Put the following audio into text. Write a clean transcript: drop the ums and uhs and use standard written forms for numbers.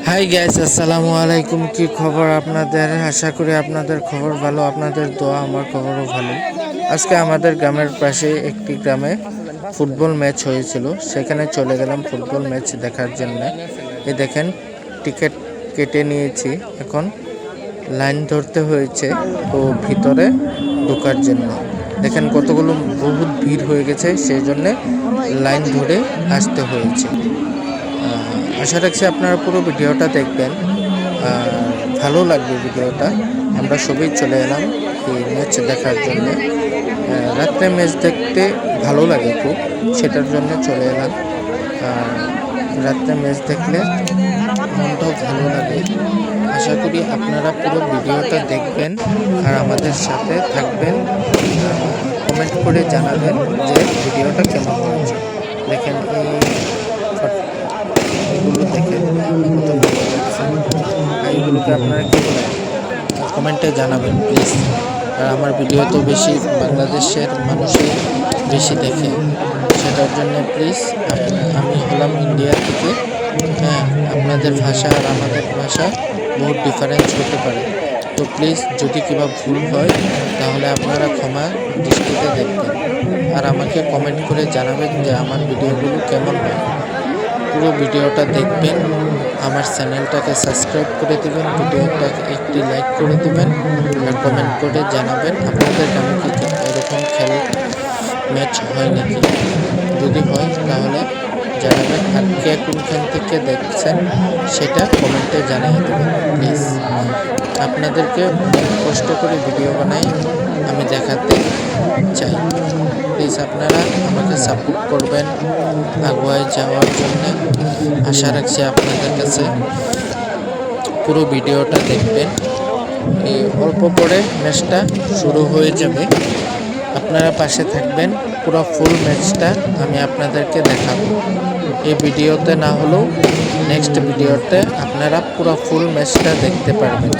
Hi guys, আসসালামু আলাইকুম। কি খবর আপনাদের? আশা করি আপনাদের খবর ভালো, আপনাদের দোয়া আমার খবরও ভালো। আজকে আমাদের গ্রামের পাশে একটি গ্রামে ফুটবল ম্যাচ হয়েছিল, সেখানে চলে গেলাম ফুটবল ম্যাচ দেখার জন্য। এই দেখেন, টিকিট কেটে নিয়েছি, এখন লাইন ধরতে হয়েছে ও ভিতরে ঢোকার জন্য। দেখেন কতগুলো বহুত ভিড় হয়ে গেছে, সেই জন্যে লাইন ধরে আসতে হয়েছে। আশা রাখছি আপনারা পুরো ভিডিওটা দেখবেন, ভালো লাগবে ভিডিওটা। আমরা সবাই চলে এলাম এই ম্যাচ দেখার জন্য। রাত্রে ম্যাচ দেখতে ভালো লাগে খুব, সেটার জন্য চলে এলাম। রাত্রে ম্যাচ দেখলে মনটাও ভালো লাগে। আশা করি আপনারা পুরো ভিডিওটা দেখবেন আর আমাদের সাথে থাকবেন। কমেন্ট করে জানাবেন যে ভিডিওটা কেমন হয়েছে। দেখেন এইগুলো দেখে কত ভালো লাগছে। এইগুলোকে আপনারা কী বলেন কমেন্টে জানাবেন প্লিজ। আর আমার ভিডিও তো বেশি বাংলাদেশের মানুষই বেশি দেখে, সেটার জন্য প্লিজ। আমি হলাম ইন্ডিয়া থেকে। হ্যাঁ, আপনাদের ভাষা আর আমাদের ভাষা বহুত ডিফারেন্স হতে পারে, তো প্লিজ যদি কিবা ভুল হয় তাহলে আপনারা ক্ষমা দৃষ্টিতে দেখবেন। আর আমাকে কমেন্ট করে জানাবেন যে আমার ভিডিওগুলো কেমন হয়। পুরো ভিডিওটা দেখবেন, আমার চ্যানেলটাকে সাবস্ক্রাইব করে দেবেন, ভিডিওটাকে একটি লাইক করে দেবেন আর কমেন্ট করে জানাবেন আপনাদের গ্রামে কি এরকম ম্যাচ হয় নাকি। যদি হয় তাহলে জানাবেন, আর কে কোনখান থেকে দেখছেন সেটা কমেন্টে জানিয়ে দেবেন প্লিজ। আপনাদেরকে অনেক কষ্ট করে ভিডিও বানাই, আমি দেখাতে চাই। প্লিজ আপনারা আমাকে সাপোর্ট করবেন আগুয়ায় যাওয়ার জন্য। আশা রাখছি আপনাদের কাছে পুরো ভিডিওটা দেখবেন। এই অল্প পরে ম্যাচটা শুরু হয়ে যাবে, আপনারা পাশে থাকবেন। পুরো ফুল ম্যাচটা আমি আপনাদেরকে দেখাবো। এই ভিডিওতে না হলেও নেক্সট ভিডিওতে আপনারা পুরো ফুল ম্যাচটা দেখতে পারবেন।